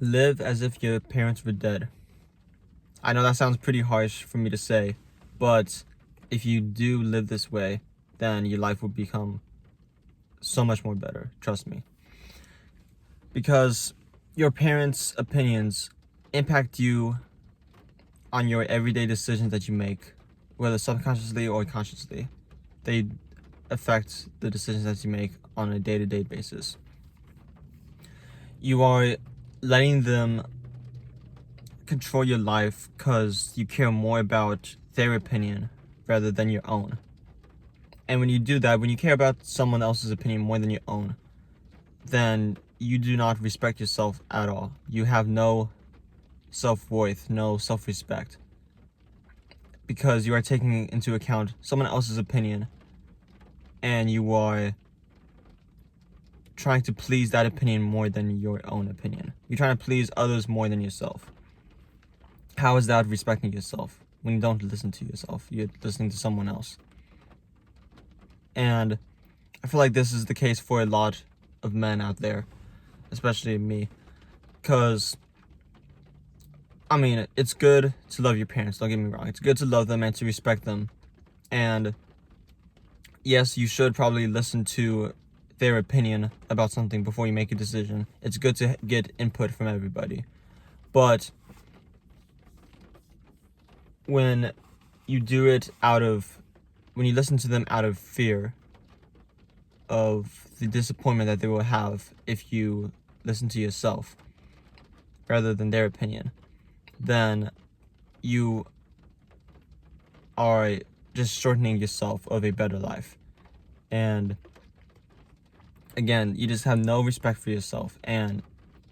Live as if your parents were dead. I know that sounds pretty harsh for me to say, but if you do live this way, then your life will become so much more better. Trust me. Because your parents' opinions impact you on your everyday decisions that you make, whether subconsciously or consciously. They affect the decisions that you make on a day-to-day basis. You are letting them control your life because you care more about their opinion rather than your own. And when you do that, when you care about someone else's opinion more than your own, then you do not respect yourself at all. You have no self-worth, no self-respect, because you are taking into account someone else's opinion and you are trying to please that opinion more than your own opinion. You're trying to please others more than yourself. How is that respecting yourself when you don't listen to yourself? You're listening to someone else. And I feel like this is the case for a lot of men out there, especially me, because I mean, it's good to love your parents, don't get me wrong. It's good to love them and to respect them. And yes, you should probably listen to their opinion about something before you make a decision. It's good to get input from everybody. But when you do it when you listen to them out of fear of the disappointment that they will have if you listen to yourself rather than their opinion, then you are just shortening yourself of a better life. And again, you just have no respect for yourself, and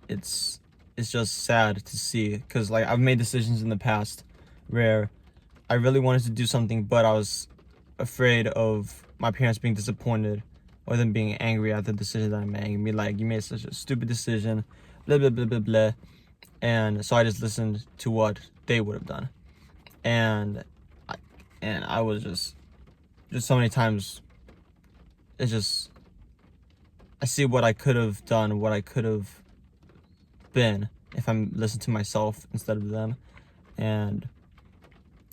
it's just sad to see, because like I've made decisions in the past where I really wanted to do something, but I was afraid of my parents being disappointed or them being angry at the decision that I made and be like, you made such a stupid decision, blah blah blah blah blah. And so I just listened to what they would have done. And I was just so many times, it's just, I see what I could have done, what I could have been if I'm listening to myself instead of them. And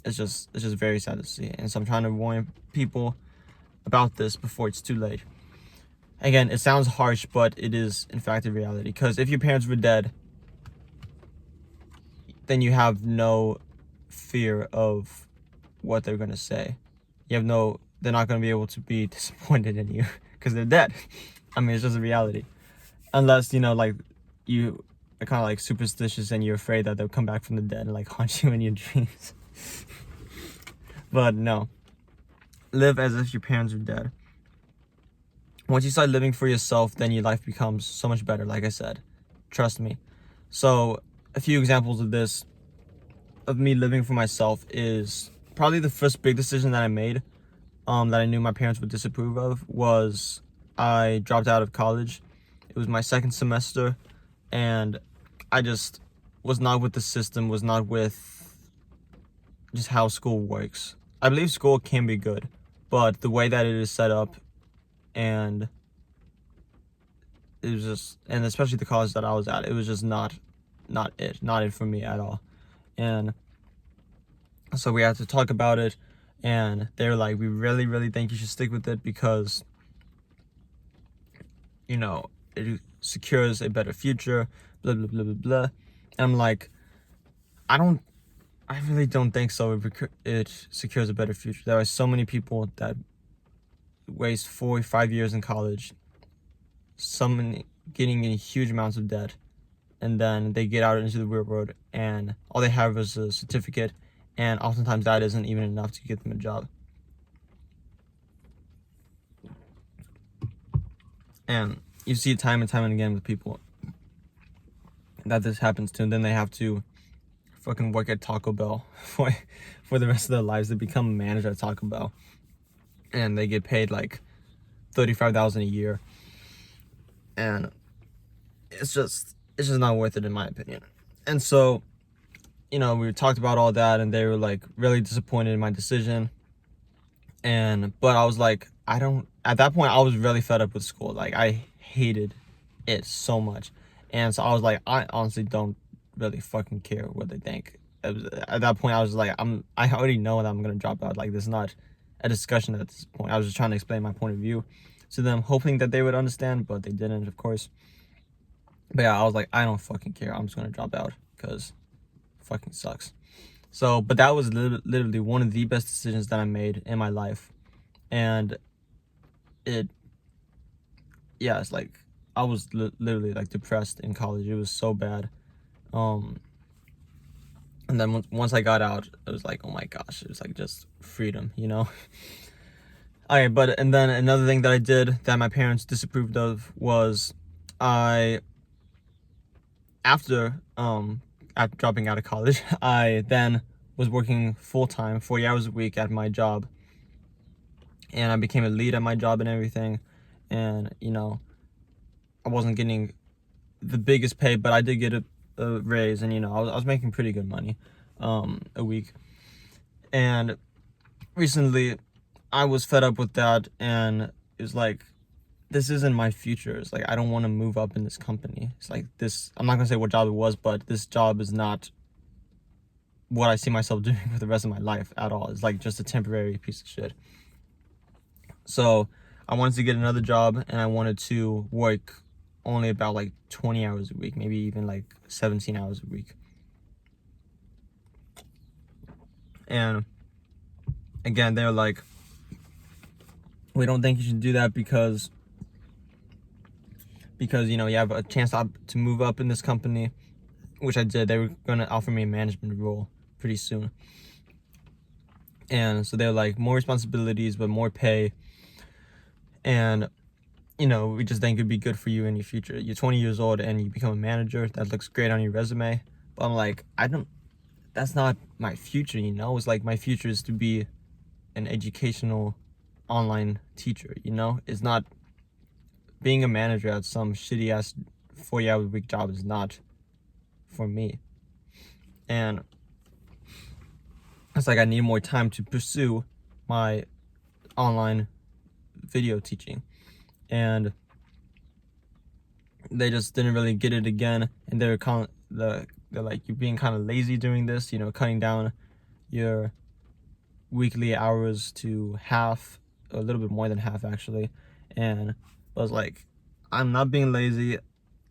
it's just very sad to see. And so I'm trying to warn people about this before it's too late. Again, it sounds harsh, but it is in fact a reality. Because if your parents were dead, then you have no fear of what they're gonna say. They're not gonna be able to be disappointed in you because they're dead. I mean, it's just a reality. Unless, like, you are kind of like superstitious and you're afraid that they'll come back from the dead and like haunt you in your dreams. But no. Live as if your parents are dead. Once you start living for yourself, then your life becomes so much better, like I said. Trust me. So, a few examples of this, of me living for myself, is probably the first big decision that I made, that I knew my parents would disapprove of, was I dropped out of college. It was my second semester, and I just was not with the system, was not with just how school works. I believe school can be good, but the way that it is set up, and it was just, and especially the college that I was at, it was just not it for me at all. And so we had to talk about it, and they were like, we really, really think you should stick with it because, it secures a better future, blah, blah, blah, blah, blah. And I'm like, I really don't think so. It secures a better future. There are so many people that waste 4 or 5 years in college, some getting in huge amounts of debt, and then they get out into the real world and all they have is a certificate, and oftentimes that isn't even enough to get them a job. And you see it time and time and again with people that this happens to, and then they have to fucking work at Taco Bell for the rest of their lives. They become a manager at Taco Bell, and they get paid like $35,000 a year, and it's just not worth it in my opinion. And so, we talked about all that, and they were like really disappointed in my decision. But I was like, at that point I was really fed up with school. Like, I hated it so much. And so I was like, I honestly don't really fucking care what they think. At that point, I was like, I already know that I'm gonna drop out. Like, this is not a discussion at this point. I was just trying to explain my point of view to them, hoping that they would understand, but they didn't, of course. But yeah, I was like, I don't fucking care. I'm just gonna drop out because fucking sucks. So, but that was literally one of the best decisions that I made in my life. And it, yeah, it's like, I was literally like depressed in college. It was so bad. And then once I got out, it was like, oh my gosh, it was like just freedom, you know? Alright, and then another thing that I did that my parents disapproved of was after dropping out of college, I then was working full-time, 40 hours a week at my job. And I became a lead at my job and everything. And, you know, I wasn't getting the biggest pay, but I did get a raise. And, you know, I was making pretty good money a week. And recently, I was fed up with that. And it was like, this isn't my future. It's like, I don't want to move up in this company. It's like this, I'm not going to say what job it was, but this job is not what I see myself doing for the rest of my life at all. It's like just a temporary piece of shit. So I wanted to get another job, and I wanted to work only about like 20 hours a week, maybe even like 17 hours a week. And again, they're like, we don't think you should do that because you know, you have a chance to move up in this company, which I did. They were going to offer me a management role pretty soon. And so they're like, more responsibilities, but more pay. And, you know, we just think it'd be good for you in your future. You're 20 years old and you become a manager. That looks great on your resume. But I'm like, that's not my future, you know? It's like, my future is to be an educational online teacher, you know? It's not, being a manager at some shitty ass 40-hour a week job is not for me. And it's like, I need more time to pursue my online video teaching. And they just didn't really get it again. And they're like, you're being kind of lazy doing this, you know, cutting down your weekly hours to half, a little bit more than half actually. And I was like, I'm not being lazy.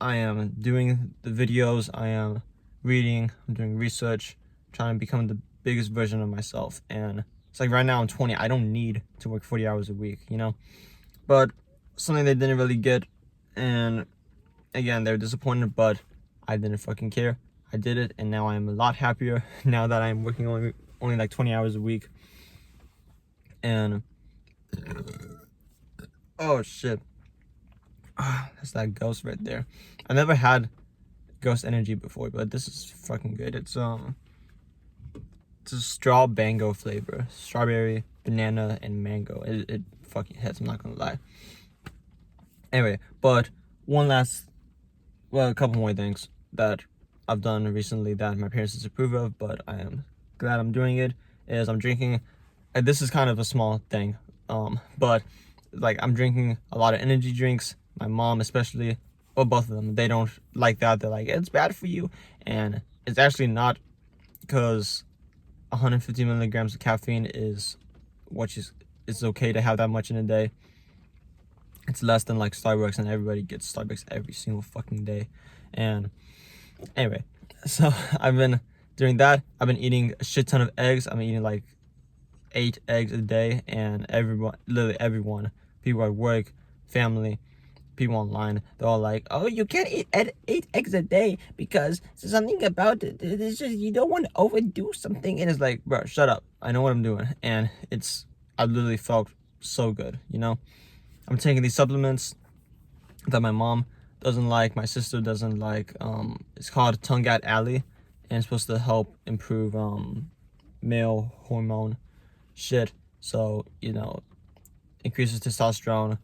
I am doing the videos, I am reading, I'm doing research, trying to become the biggest version of myself. And it's like, right now I'm 20, I don't need to work 40 hours a week, you know? But something they didn't really get, and again, they're disappointed, but I didn't fucking care. I did it, and now I'm a lot happier now that I'm working only like 20 hours a week. And oh shit, that's that ghost right there. I never had ghost energy before, but this is fucking good. It's a straw bango flavor, strawberry, banana, and mango. It fucking hits, I'm not gonna lie. Anyway, but a couple more things that I've done recently that my parents disapprove of, but I am glad I'm doing it, is I'm drinking, and this is kind of a small thing, but like, I'm drinking a lot of energy drinks. My mom especially, well, both of them, they don't like that. They're like, it's bad for you. And it's actually not, because 150 milligrams of caffeine is it's okay to have that much in a day. It's less than like Starbucks, and everybody gets Starbucks every single fucking day. And anyway, so I've been doing that. I've been eating a shit ton of eggs. I'm eating like 8 eggs a day, and literally everyone, people at work, family, people online, they're all like, oh, you can't eat 8 eggs a day because there's something about it. It's just, you don't want to overdo something. And it's like, bro, shut up. I know what I'm doing. And I literally felt so good, you know? I'm taking these supplements that my mom doesn't like, my sister doesn't like. It's called Tungat Ali, and it's supposed to help improve male hormone shit. So, you know, increases testosterone,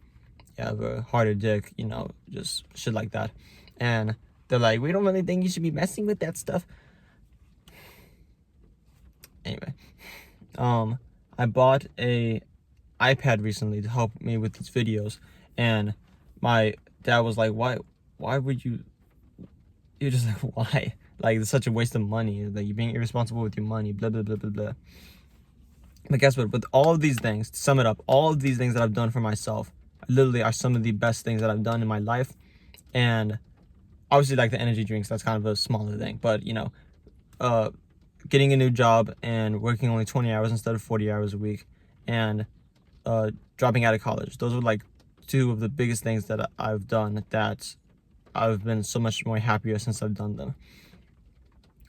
you have a harder dick, you know, just shit like that. And they're like, we don't really think you should be messing with that stuff. Anyway, I bought a iPad recently to help me with these videos, and my dad was like, why would you you're just like, why? Like, it's such a waste of money. Like, you're being irresponsible with your money, blah, blah, blah, blah, blah. But guess what? With all of these things, to sum it up, all of these things that I've done for myself literally are some of the best things that I've done in my life. And obviously, like the energy drinks, that's kind of a smaller thing. But, you know, getting a new job and working only 20 hours instead of 40 hours a week, and dropping out of college. Those are like two of the biggest things that I've done that I've been so much more happier since I've done them.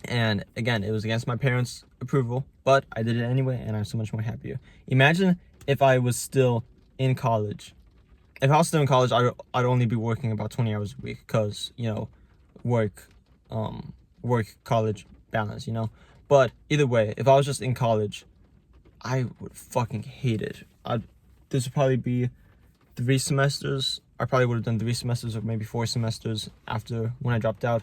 And again, it was against my parents' approval, but I did it anyway, and I'm so much more happier. Imagine if I was still in college. If I was still in college, I'd only be working about 20 hours a week because, you know, work, college balance, you know. But either way, if I was just in college, I would fucking hate it. This would probably be 3 semesters. I probably would have done 3 semesters or maybe 4 semesters after when I dropped out.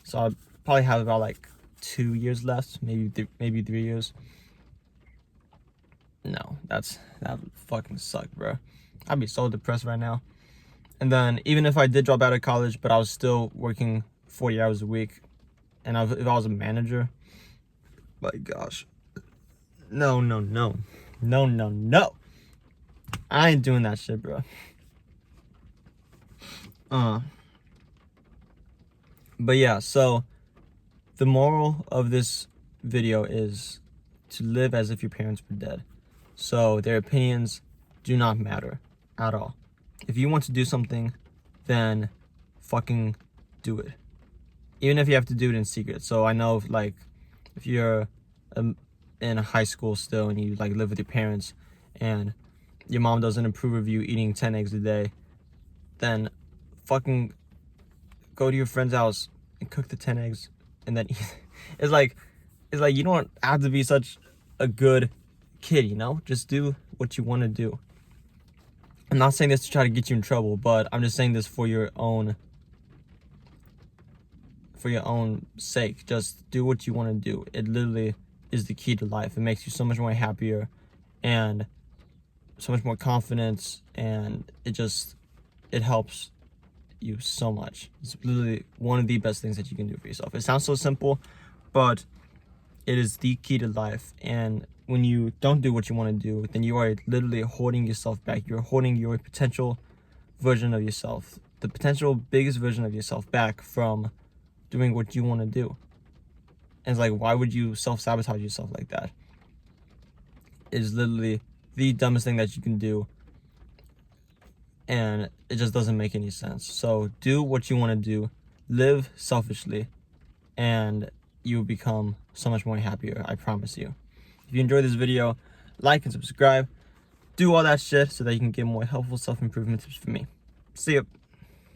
So I'd probably have about like 2 years left, maybe 3 years. No, that would fucking suck, bro. I'd be so depressed right now. And then even if I did drop out of college, but I was still working 40 hours a week, and if I was a manager, my gosh, no, I ain't doing that shit, bro. But yeah, so the moral of this video is to live as if your parents were dead. So their opinions do not matter at all. If you want to do something, then fucking do it. Even if you have to do it in secret. So I know, like, if you're in high school still and you like live with your parents and your mom doesn't approve of you eating 10 eggs a day, then fucking go to your friend's house and cook the 10 eggs and then eat. It's like you don't have to be such a good kid, you know? Just do what you want to do. I'm not saying this to try to get you in trouble, but I'm just saying this for your own sake. Just do what you want to do. It literally is the key to life. It makes you so much more happier and so much more confidence, and it helps you so much. It's literally one of the best things that you can do for yourself. It sounds so simple, but it is the key to life. And when you don't do what you want to do, then you are literally holding yourself back. You're holding your potential version of yourself, the potential biggest version of yourself, back from doing what you want to do. And it's like, why would you self-sabotage yourself like that? It is literally the dumbest thing that you can do, and it just doesn't make any sense. So do what you want to do, live selfishly, and you will become so much more happier, I promise you. If you enjoyed this video, like and subscribe. Do all that shit so that you can get more helpful self-improvement tips from me. See ya.